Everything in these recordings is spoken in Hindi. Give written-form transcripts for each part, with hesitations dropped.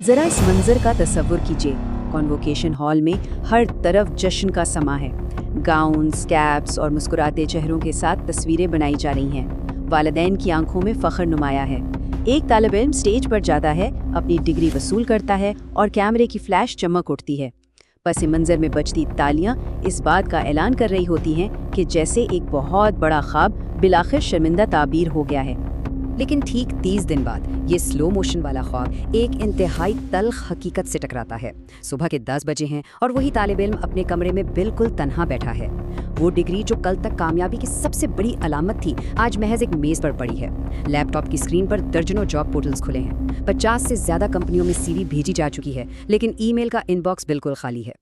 जरा इस मंजर का तसव्वुर कीजिए। कॉन्वोकेशन हॉल में हर तरफ जश्न का समा है। गाउन्स, कैप्स और मुस्कुराते चेहरों के साथ तस्वीरें बनाई जा रही हैं। वालिदैन की आंखों में फख्र नुमाया है। एक तालिब इल्म स्टेज पर जाता है, अपनी डिग्री वसूल करता है और कैमरे की फ्लैश चमक उठती है। पस मंजर में बजती तालियां इस बात का ऐलान कर रही होती हैं कि जैसे एक बहुत बड़ा ख्वाब बिलाखिर शर्मिंदा ताबीर हो गया है। लेकिन ठीक 30 दिन बाद ये स्लो मोशन वाला ख्वाब एक इंतहाई तल्ख हकीकत से टकराता है। सुबह के 10 बजे हैं और वही तालिब इल्म अपने कमरे में बिल्कुल तन्हा बैठा है। वो डिग्री जो कल तक कामयाबी की सबसे बड़ी अलामत थी, आज महज एक मेज पर पड़ी है। लैपटॉप की स्क्रीन पर दर्जनों जॉब पोर्टल्स खुले हैं। 50 से ज्यादा कंपनियों में CV भेजी जा चुकी है, लेकिन ईमेल का इनबॉक्स बिल्कुल खाली है।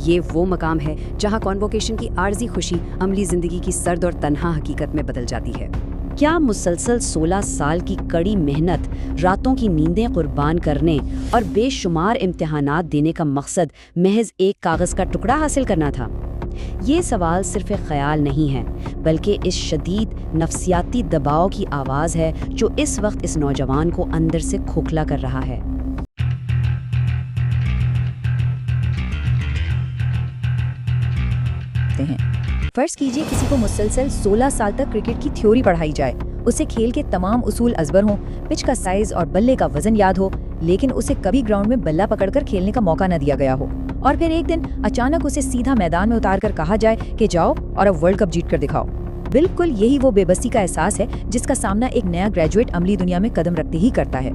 ये वो मकाम है जहाँ कॉन्वोकेशन की आर्जी खुशी अमली जिंदगी की सर्द और तन्हा हकीकत में बदल जाती है। क्या मुसलसल 16 साल की कड़ी मेहनत, रातों की नींदें कुर्बान करने और बेशुमार इम्तिहानात देने का मकसद महज एक कागज़ का टुकड़ा हासिल करना था? ये सवाल सिर्फ एक ख्याल नहीं है, बल्कि इस शदीद नफ्सियाती दबाव की आवाज़ है जो इस वक्त इस नौजवान को अंदर से खोखला कर रहा है। फर्ज कीजिए किसी को मुसलसल 16 साल तक क्रिकेट की थ्योरी पढ़ाई जाए, उसे खेल के तमाम उसूल अज़बर हों, पिच का साइज और बल्ले का वजन याद हो, लेकिन उसे कभी ग्राउंड में बल्ला पकड़कर खेलने का मौका न दिया गया हो। और फिर एक दिन अचानक उसे सीधा मैदान में उतार कर कहा जाए कि जाओ और अब वर्ल्ड कप जीत कर दिखाओ। बिल्कुल यही वो बेबसी का एहसास है जिसका सामना एक नया ग्रेजुएट अमली दुनिया में कदम रखते ही करता है।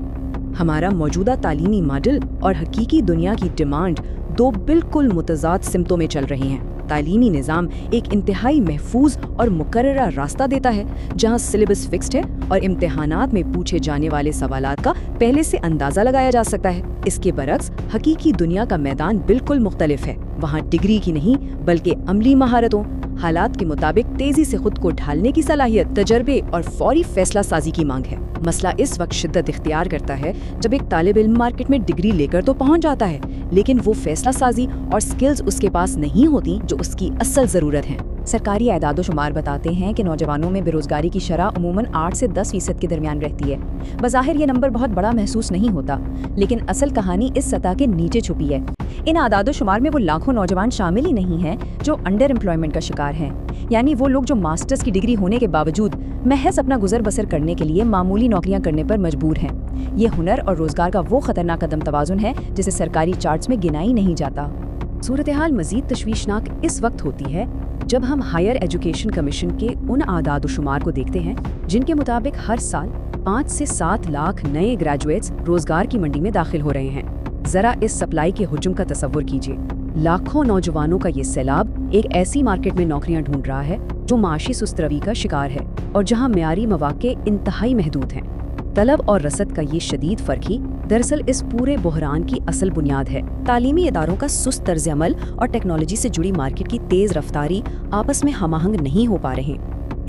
हमारा मौजूदा तालीमी मॉडल और हकीकी दुनिया की डिमांड दो बिल्कुल मुतज़ाद सिमतों में चल रही हैं। तालीमी निज़ाम एक इंतहाई महफूज और मुकर्ररा रास्ता देता है जहां सिलेबस फिक्स्ड है और इम्तिहानात में पूछे जाने वाले सवालात का पहले से अंदाज़ा लगाया जा सकता है। इसके बरक्स हकीकी दुनिया का मैदान बिल्कुल मुख्तलिफ है। वहाँ डिग्री की नहीं बल्कि अमली महारतों, हालात के मुताबिक तेजी से खुद को ढालने की सलाहियत, तजर्बे और फौरी फैसला साजी की मांग है। मसला इस वक्त शिद्दत इख्तियार करता है जब एक तालिब इल्म मार्केट में डिग्री लेकर तो पहुंच जाता है, लेकिन वो फैसला साजी और स्किल्स उसके पास नहीं होती जो उसकी असल ज़रूरत है। सरकारी एदाद-ओ-शुमार बताते हैं कि नौजवानों में बेरोजगारी की शरह अमूमन 8 से 10% के दरमियान रहती है। बज़ाहिर ये नंबर बहुत बड़ा महसूस नहीं होता, लेकिन असल कहानी इस सतह के नीचे छुपी है। इन आदाद-ओ-शुमार में वो लाखों नौजवान शामिल ही नहीं हैं जो अंडर एम्प्लॉयमेंट का शिकार हैं, यानी वो लोग जो मास्टर्स की डिग्री होने के बावजूद महज अपना गुजर बसर करने के लिए मामूली नौकरियां करने पर मजबूर हैं। ये हुनर और रोजगार का वो खतरनाक कदम तवाज़ुन है जिसे सरकारी चार्ट्स में गिना ही नहीं जाता। सूरत हाल मजीद तशवीशनाक इस वक्त होती है जब हम हायर एजुकेशन कमीशन के उन आदाद-ओ-शुमार को देखते हैं जिनके मुताबिक हर साल 5 से 7 लाख नए ग्रेजुएट्स रोजगार की मंडी में दाखिल हो रहे हैं। जरा इस सप्लाई के हुजूम का तसव्वुर कीजिए। लाखों नौजवानों का ये सैलाब एक ऐसी मार्केट में नौकरियां ढूंढ रहा है जो माशी सुस्तरवी का शिकार है और जहां मेयारी मौके इंतहाई महदूद हैं। तलब और रसद का ये शदीद फर्क ही दरअसल इस पूरे बहरान की असल बुनियाद है। तालीमी इदारों का सुस्त तर्ज अमल और टेक्नोलॉजी से जुड़ी मार्केट की तेज रफ्तारी आपस में हमआहंग नहीं हो पा रहे।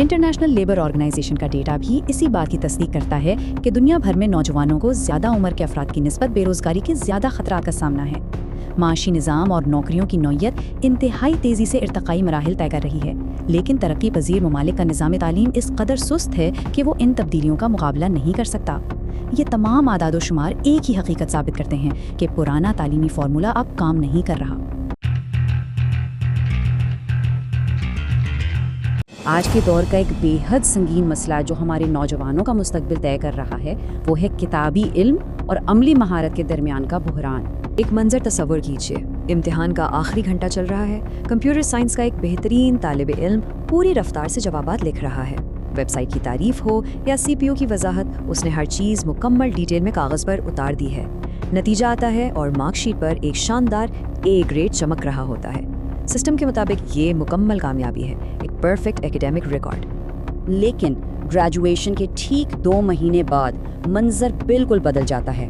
इंटरनेशनल लेबर ऑर्गेनाइजेशन का डेटा भी इसी बात की तस्दीक करता है कि दुनिया भर में नौजवानों को ज्यादा उम्र के अफराद की निस्बत बेरोजगारी के ज्यादा खतरात का सामना है। माशी निज़ाम और नौकरियों की नौयत इंतहाई तेज़ी से इर्तकाई मराहिल तय कर रही है, लेकिन तरक्की पजीर ममालिक का निज़ाम तालीम इस कदर सुस्त है कि वो इन तब्दीलियों का मुकाबला नहीं कर सकता। ये तमाम आदाद-ओ-शुमार एक ही हकीकत साबित करते हैं कि पुराना तालीमी फार्मूला अब काम नहीं कर रहा। आज के दौर का एक बेहद संगीन मसला जो हमारे नौजवानों का मुस्तकबिल तय कर रहा है वो है किताबी इल्म और अमली महारत के दरमियान का बहरान। एक मंजर तसव्वुर कीजिए, इम्तिहान का आखिरी घंटा चल रहा है। कंप्यूटर साइंस का एक बेहतरीन तालिब इल्म पूरी रफ्तार से जवाबात लिख रहा है। वेबसाइट की तारीफ हो या CPU की वजाहत, उसने हर चीज़ मुकम्मल डिटेल में कागज़ पर उतार दी है। नतीजा आता है और मार्कशीट पर एक शानदार A ग्रेड चमक रहा होता है। सिस्टम के मुताबिक ये मुकम्मल कामयाबी है, एक परफेक्ट एकेडमिक रिकॉर्ड। लेकिन ग्रेजुएशन के ठीक 2 महीने बाद मंजर बिल्कुल बदल जाता है।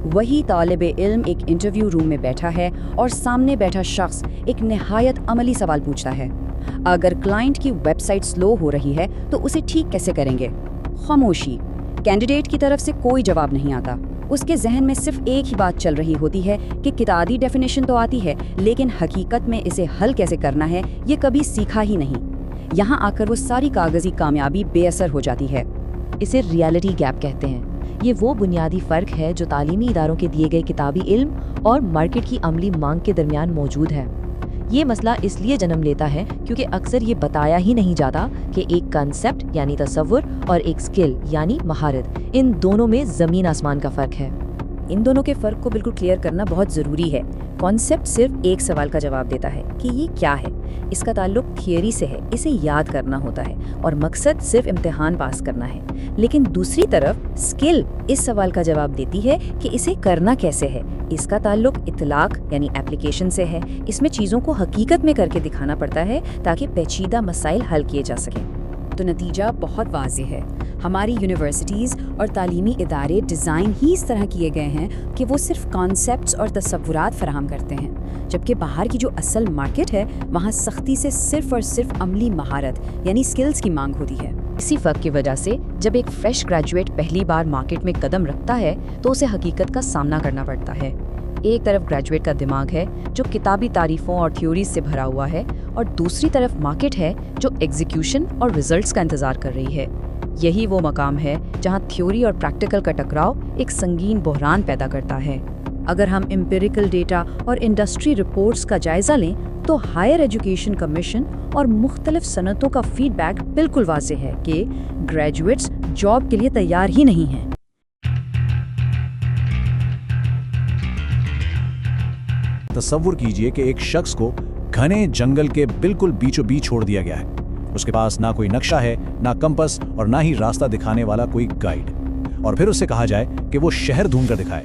वही तालिब इल्म एक इंटरव्यू रूम में बैठा है और सामने बैठा शख्स एक निहायत अमली सवाल पूछता है। अगर क्लाइंट की वेबसाइट स्लो हो रही है तो उसे ठीक कैसे करेंगे? खामोशी। कैंडिडेट की तरफ से कोई जवाब नहीं आता। उसके जहन में सिर्फ एक ही बात चल रही होती है कि किताबी डेफिनेशन तो आती है, लेकिन हकीकत में इसे हल कैसे करना है ये कभी सीखा ही नहीं। यहाँ आकर वो सारी कागजी कामयाबी बेअसर हो जाती है। इसे रियलिटी गैप कहते हैं। ये वो बुनियादी फ़र्क है जो तालीमी इदारों के दिए गए किताबी इल्म और मार्केट की अमली मांग के दरमियान मौजूद है। ये मसला इसलिए जन्म लेता है क्योंकि अक्सर ये बताया ही नहीं जाता कि एक कंसेप्ट यानी तसव्वुर और एक स्किल यानी महारत, इन दोनों में ज़मीन आसमान का फ़र्क है। इन दोनों के फ़र्क को बिल्कुल क्लियर करना बहुत ज़रूरी है। कॉन्सेप्ट सिर्फ एक सवाल का जवाब देता है कि ये क्या है, इसका ताल्लुक थियरी से है, इसे याद करना होता है और मकसद सिर्फ इम्तिहान पास करना है। लेकिन दूसरी तरफ स्किल इस सवाल का जवाब देती है कि इसे करना कैसे है, इसका ताल्लुक इतलाक यानी एप्लीकेशन से है। इसमें चीज़ों को हकीकत में करके दिखाना पड़ता है ताकि पेचीदा मसाइल हल किए जा सकें। तो नतीजा बहुत वाज़ेह है, हमारी यूनिवर्सिटीज़ और तालीमी इदारे डिज़ाइन ही इस तरह किए गए हैं कि वो सिर्फ कॉन्सेप्ट्स और तसव्वुरात फराहम करते हैं, जबकि बाहर की जो असल मार्केट है वहाँ सख्ती से सिर्फ और सिर्फ अमली महारत यानी स्किल्स की मांग होती है। इसी फ़र्क की वजह से जब एक फ्रेश ग्रेजुएट पहली बार मार्केट में कदम रखता है तो उसे हकीकत का सामना करना पड़ता है। एक तरफ ग्रेजुएट का दिमाग है जो किताबी तारीफ़ों और थ्योरीज से भरा हुआ है, और दूसरी तरफ मार्केट है जो एग्जीक्यूशन और रिजल्ट्स का इंतज़ार कर रही है। यही वो मकाम है जहां थ्योरी और प्रैक्टिकल का टकराव एक संगीन बहरान पैदा करता है। अगर हम एम्पिरिकल डेटा और इंडस्ट्री रिपोर्ट्स का जायजा लें तो हायर एजुकेशन कमीशन और मुख्तलिफ सनतों का फीडबैक बिल्कुल वाज़ेह है कि ग्रेजुएट्स जॉब के लिए तैयार ही नहीं हैं। तसव्वुर कीजिए कि एक शख्स को घने जंगल के बिल्कुल बीचों बीच छोड़ दिया गया है। उसके पास ना कोई नक्शा है, ना कंपास और ना ही रास्ता दिखाने वाला कोई गाइड, और फिर उससे कहा जाए कि वो शहर ढूंढ कर दिखाए।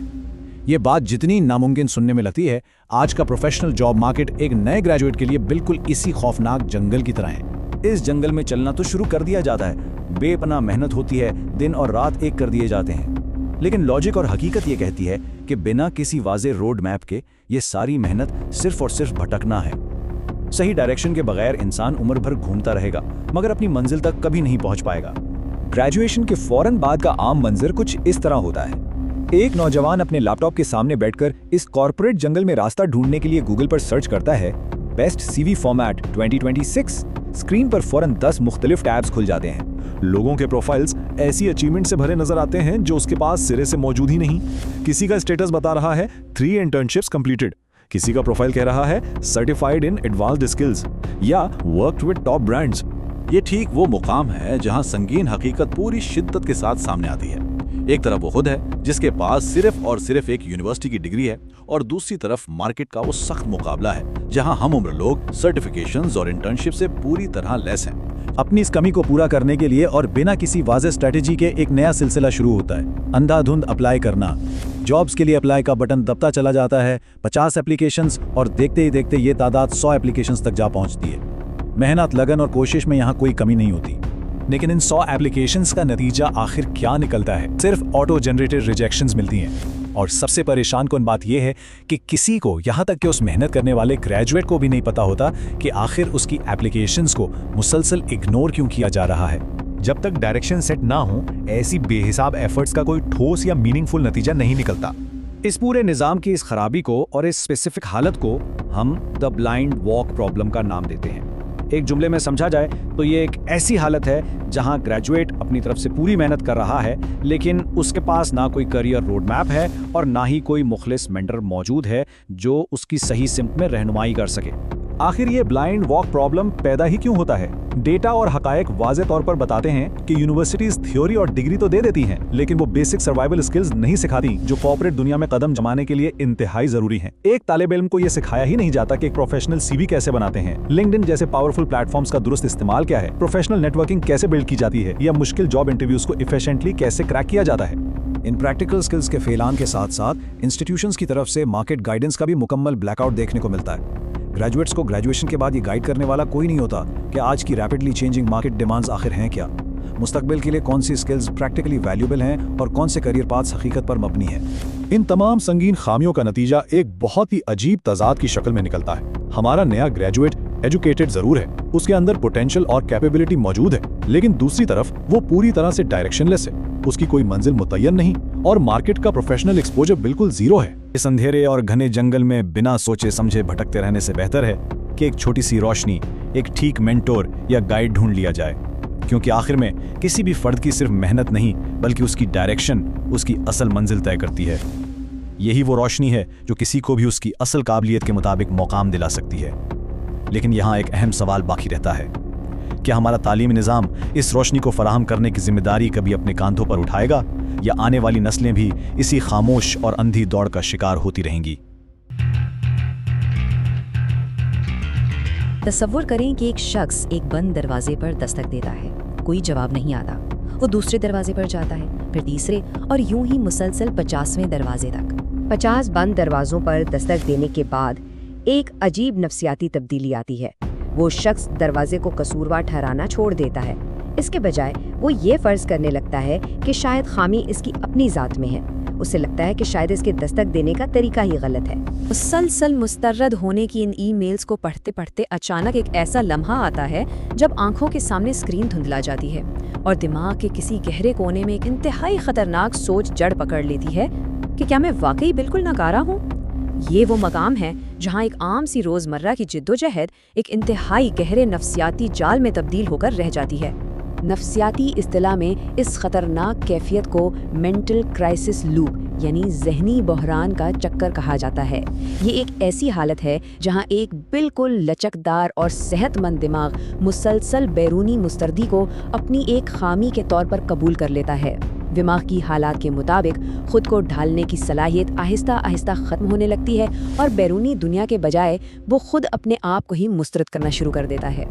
ये बात जितनी नामुमकिन सुनने में लगती है, आज का प्रोफेशनल जॉब मार्केट एक नए ग्रेजुएट के लिए बिल्कुल इसी खौफनाक जंगल की तरह है। इस जंगल में चलना तो शुरू कर दिया जाता है, बेपनाह मेहनत होती है, दिन और रात एक कर दिए जाते हैं, लेकिन लॉजिक और हकीकत ये कहती है कि बिना किसी वाज़े रोड मैप के ये सारी मेहनत सिर्फ और सिर्फ भटकना है। सही डायरेक्शन के बगैर इंसान उम्र भर घूमता रहेगा मगर अपनी मंजिल तक कभी नहीं पहुंच पाएगा। ग्रेजुएशन के फौरन बाद का आम मंजर कुछ इस तरह होता है। एक नौजवान अपने लैपटॉप के सामने बैठकर इस कॉर्पोरेट जंगल में रास्ता ढूंढने के लिए गूगल पर सर्च करता है बेस्ट सीवी फॉर्मेट 2026। स्क्रीन पर फौरन 10 मुख्तलिफ टैब्स खुल जाते हैं। लोगों के प्रोफाइल्स ऐसी अचीवमेंट से भरे नजर आते हैं जो उसके पास सिरे से मौजूद ही नहीं। किसी का स्टेटस बता रहा है 3 इंटर्नशिप्स कंप्लीटेड, किसी का प्रोफाइल कह रहा है सर्टिफाइड इन एडवांस्ड स्किल्स या वर्कड विद टॉप ब्रांड्स। ये ठीक वो मुकाम है जहां संगीन हकीकत पूरी शिद्दत के साथ सामने आती है। एक तरफ वो खुद है जिसके पास सिर्फ और सिर्फ एक यूनिवर्सिटी की डिग्री है, और दूसरी तरफ मार्केट का वो सख्त मुकाबला है जहां हम उम्र लोग सर्टिफिकेशंस और इंटर्नशिप से पूरी तरह लेस हैं। अपनी इस कमी को पूरा करने के लिए और बिना किसी वाज़ेह स्ट्रेटेजी के एक नया सिलसिला शुरू होता है, अंधाधुंध अप्लाई करना। जॉब्स के लिए अप्लाई का बटन दबता चला जाता है, 50 एप्लीकेशंस, और देखते ही देखते ये तादाद 100 एप्लीकेशंस तक जा पहुंचती है। मेहनत, लगन और कोशिश में यहाँ कोई कमी नहीं होती, लेकिन इन 100 एप्लीकेशंस का नतीजा आखिर क्या निकलता है? सिर्फ ऑटो जनरेटेड रिजेक्शंस मिलती हैं। और सबसे परेशान कौन बात यह है कि किसी को, यहाँ तक कि उस मेहनत करने वाले ग्रेजुएट को भी नहीं पता होता कि आखिर उसकी एप्लीकेशंस को मुसलसल इग्नोर क्यों किया जा रहा है। जब तक डायरेक्शन सेट ना हो, ऐसी बेहिसाब एफर्ट्स का कोई ठोस या मीनिंगफुल नतीजा नहीं निकलता। इस पूरे निज़ाम की इस खराबी को और इस स्पेसिफिक हालत को हम द ब्लाइंड वॉक प्रॉब्लम का नाम देते हैं। एक जुमले में समझा जाए तो ये एक ऐसी हालत है जहां ग्रेजुएट अपनी तरफ से पूरी मेहनत कर रहा है, लेकिन उसके पास ना कोई करियर रोड मैप है और ना ही कोई मुखलिस मेंटर मौजूद है जो उसकी सही सिमत में रहनुमाई कर सके। आखिर ये ब्लाइंड वॉक प्रॉब्लम पैदा ही क्यों होता है? डेटा और हकायक वाज़े तौर पर बताते हैं कि यूनिवर्सिटीज थ्योरी और डिग्री तो दे देती हैं, लेकिन वो बेसिक सर्वाइवल स्किल्स नहीं सिखाती जो कॉर्पोरेट दुनिया में कदम जमाने के लिए इंतहाई जरूरी हैं। एक तालिब इल्म को ये सिखाया ही नहीं जाता कि एक प्रोफेशनल सीवी कैसे बनाते हैं, लिंक्डइन जैसे पावरफुल प्लेटफॉर्म्स का दुरुस्त इस्तेमाल क्या है, प्रोफेशनल नेटवर्किंग कैसे बिल्ड की जाती है, या मुश्किल जॉब इंटरव्यूज को इफिशिएंटली कैसे क्रैक किया जाता है। इन प्रैक्टिकल स्किल्स के फैलान के साथ साथ इंस्टीट्यूशंस की तरफ से मार्केट गाइडेंस का भी मुकम्मल ब्लैकआउट देखने को मिलता है। ग्रेजुएट्स को ग्रेजुएशन के बाद ये गाइड करने वाला कोई नहीं होता कि आज की रैपिडली चेंजिंग मार्केट डिमांड्स आखिर हैं क्या, मुस्तकबिल के लिए कौन सी स्किल्स प्रैक्टिकली वैल्यूएबल हैं और कौन से करियर पाथ्स हकीकत पर मबनी हैं। इन तमाम संगीन खामियों का नतीजा एक बहुत ही अजीब तजाद की शक्ल में निकलता है। हमारा नया ग्रेजुएट एजुकेटेड जरूर है, उसके अंदर पोटेंशियल और कैपेबिलिटी मौजूद है, लेकिन दूसरी तरफ वो पूरी तरह से डायरेक्शनलेस है। उसकी कोई मंजिल मुतय्यन नहीं और मार्केट का प्रोफेशनल एक्सपोजर बिल्कुल जीरो है। इस अंधेरे और घने जंगल में बिना सोचे समझे भटकते रहने से बेहतर है कि एक छोटी सी रोशनी, एक ठीक मेंटोर या गाइड ढूंढ लिया जाए। क्योंकि आखिर में किसी भी फर्द की सिर्फ मेहनत नहीं बल्कि उसकी डायरेक्शन उसकी असल मंजिल तय करती है। यही वो रोशनी है जो किसी को भी उसकी असल काबिलियत के मुताबिक मौकाम दिला सकती है। लेकिन यहाँ एक अहम सवाल बाकी रहता है, क्या हमारा तालीमी निज़ाम इस रोशनी को फराहम करने की जिम्मेदारी कभी अपने कांधों पर उठाएगा, या आने वाली नस्लें भी इसी खामोश और अंधी दौड़ का शिकार होती रहेंगी? तसव्वुर करें कि एक शख्स एक बंद दरवाजे पर दस्तक देता है, कोई जवाब नहीं आता। वो दूसरे दरवाजे पर जाता है, फिर तीसरे, और यूं ही मुसलसल 50वें दरवाजे तक। 50 बंद दरवाजों पर दस्तक देने के बाद एक अजीब नफ्सियाती तब्दीली आती है। वो शख्स दरवाजे को कसूरवार ठहराना छोड़ देता है। इसके बजाय वो ये फर्ज करने लगता है कि शायद खामी इसकी अपनी ज़ात में है। उसे लगता है कि शायद इसके दस्तक देने का तरीका ही गलत है। मुसलसल मुस्तरद होने की इन ईमेल्स को पढ़ते पढ़ते अचानक एक ऐसा लम्हा आता है जब आंखों के सामने स्क्रीन धुंधला जाती है और दिमाग के किसी गहरे कोने में एक इंतहाई खतरनाक सोच जड़ पकड़ लेती है कि क्या मैं वाकई बिल्कुल नकारा हूँ। ये वो मकाम है जहाँ एक आम सी रोज़मर्रा की जिद्दोजहद एक इंतहाई गहरे नफ्सियाती जाल में तब्दील होकर रह जाती है। नफ्सियाती इस्तिलाह में इस खतरनाक कैफियत को मेंटल क्राइसिस लूप यानी जहनी बहरान का चक्कर कहा जाता है। ये एक ऐसी हालत है जहां एक बिल्कुल लचकदार और सेहतमंद दिमाग मुसलसल बैरूनी मुस्तरदी को अपनी एक खामी के तौर पर कबूल कर लेता है। दिमाग की हालात के मुताबिक खुद को ढालने की सलाहियत आहिस्ता आहिस्ता ख़त्म होने लगती है और बैरूनी दुनिया के बजाय वो खुद अपने आप को ही मुस्तरद करना शुरू कर देता है।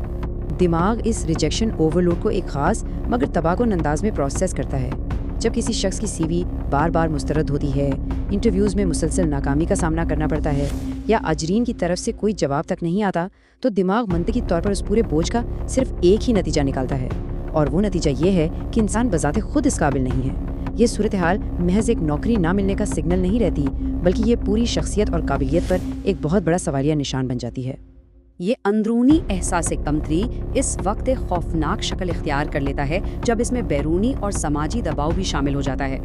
दिमाग इस रिजेक्शन ओवरलोड को एक ख़ास मगर तबाहकुन अंदाज में प्रोसेस करता है। जब किसी शख्स की सीवी बार बार मुस्तरद होती है, इंटरव्यूज़ में मुसलसल नाकामी का सामना करना पड़ता है या अजरीन की तरफ से कोई जवाब तक नहीं आता, तो दिमाग मंतकी तौर पर उस पूरे बोझ का सिर्फ एक ही नतीजा निकालता है, और वो नतीजा ये है कि इंसान बज़ाते खुद इस काबिल नहीं है। ये सूरत हाल महज एक नौकरी ना मिलने का सिग्नल नहीं रहती, बल्कि ये पूरी शख्सियत और काबिलियत पर एक बहुत बड़ा सवालिया निशान बन जाती है। ये अंदरूनी एहसास कमतरी इस वक्त एक खौफनाक शक्ल इख्तियार कर लेता है जब इसमें बैरूनी और समाजी दबाव भी शामिल हो जाता है।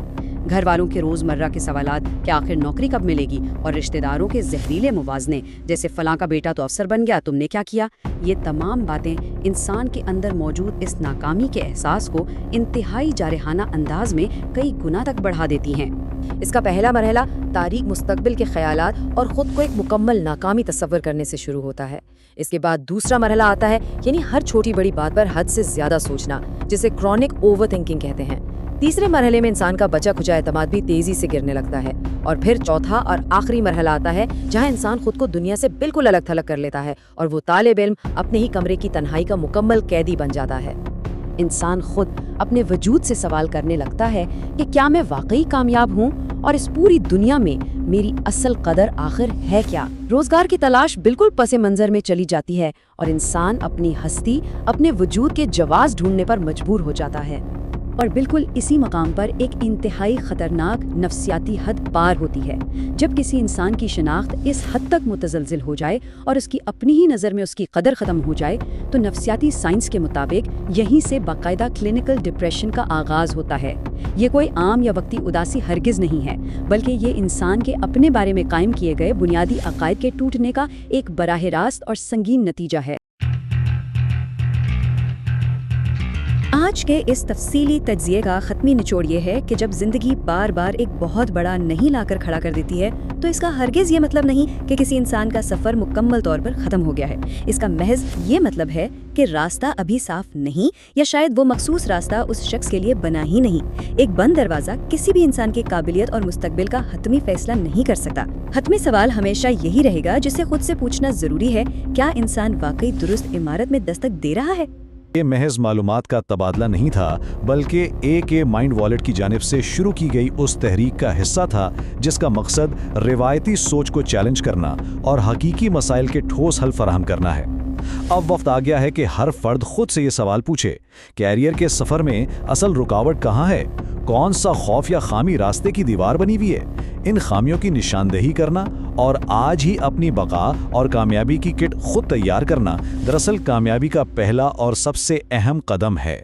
घर वालों के रोज़मर्रा के सवालात कि आखिर नौकरी कब मिलेगी, और रिश्तेदारों के जहरीले मुवाजने जैसे फलां का बेटा तो अफसर बन गया, तुमने क्या किया। ये तमाम बातें इंसान के अंदर मौजूद इस नाकामी के एहसास को इंतहाई जारहाना अंदाज में कई गुना तक बढ़ा देती हैं। इसका पहला मरहला तारीक मुस्तकबिल के ख्यालात और ख़ुद को एक मुकम्मल नाकामी तस्वर करने से शुरू होता है। इसके बाद दूसरा मरहला आता है, यानी हर छोटी बड़ी बात पर हद से ज़्यादा सोचना, जिसे क्रॉनिक ओवर थिंकिंग कहते हैं। तीसरे मरहले में इंसान का बचा खुचा एतमाद भी तेजी से गिरने लगता है, और फिर चौथा और आखिरी मरहला आता है जहां इंसान खुद को दुनिया से बिल्कुल अलग थलग कर लेता है और वो तालिब इल्म अपने ही कमरे की तन्हाई का मुकम्मल कैदी बन जाता है। इंसान खुद अपने वजूद से सवाल करने लगता है कि क्या मैं वाकई कामयाब हूँ, और इस पूरी दुनिया में मेरी असल कदर आखिर है क्या। रोजगार की तलाश बिल्कुल पसे मंजर में चली जाती है और इंसान अपनी हस्ती, अपने वजूद के जवाब ढूंढने पर मजबूर हो जाता है। और बिल्कुल इसी मकाम पर एक इंतहाई खतरनाक नफ्सियाती हद पार होती है, जब किसी इंसान की शिनाख्त इस हद तक मुतज़लज़िल हो जाए और उसकी अपनी ही नज़र में उसकी कदर ख़त्म हो जाए, तो नफ्सियाती साइंस के मुताबिक यहीं से बाकायदा क्लिनिकल डिप्रेशन का आगाज़ होता है। ये कोई आम या वक्ती उदासी हरगिज़ नहीं है, बल्कि ये इंसान के अपने बारे में कायम किए गए बुनियादी अकायद के टूटने का एक बराह रास्त और संगीन नतीजा है। आज के इस तफसीली तज्ज़िये का ख़त्मी निचोड़ ये है कि जब ज़िंदगी बार बार एक बहुत बड़ा नहीं लाकर खड़ा कर देती है, तो इसका हरगिज़ ये मतलब नहीं कि किसी इंसान का सफ़र मुकम्मल तौर पर ख़त्म हो गया है। इसका महज ये मतलब है कि रास्ता अभी साफ नहीं, या शायद वो मखसूस रास्ता उस शख्स के लिए बना ही नहीं। एक बंद दरवाज़ा किसी भी इंसान की काबिलियत और मुस्तकबिल का हतमी फैसला नहीं कर सकता। हतमी सवाल हमेशा यही रहेगा जिसे खुद से पूछना ज़रूरी है, क्या इंसान वाकई दुरुस्त इमारत में दस्तक दे रहा है। ये महज मालूमात का तबादला नहीं था, बल्कि ए माइंड वॉलेट की जानिब से शुरू की गई उस तहरीक का हिस्सा था जिसका मकसद रिवायती सोच को चैलेंज करना और हकीकी मसाइल के ठोस हल फराहम करना है। अब वक्त आ गया है कि हर फर्द खुद से ये सवाल पूछे, कैरियर के सफ़र में असल रुकावट कहाँ है, कौन सा खौफ या खामी रास्ते की दीवार बनी हुई है। इन खामियों की निशानदेही करना और आज ही अपनी बका और कामयाबी की किट खुद तैयार करना दरअसल कामयाबी का पहला और सबसे अहम कदम है।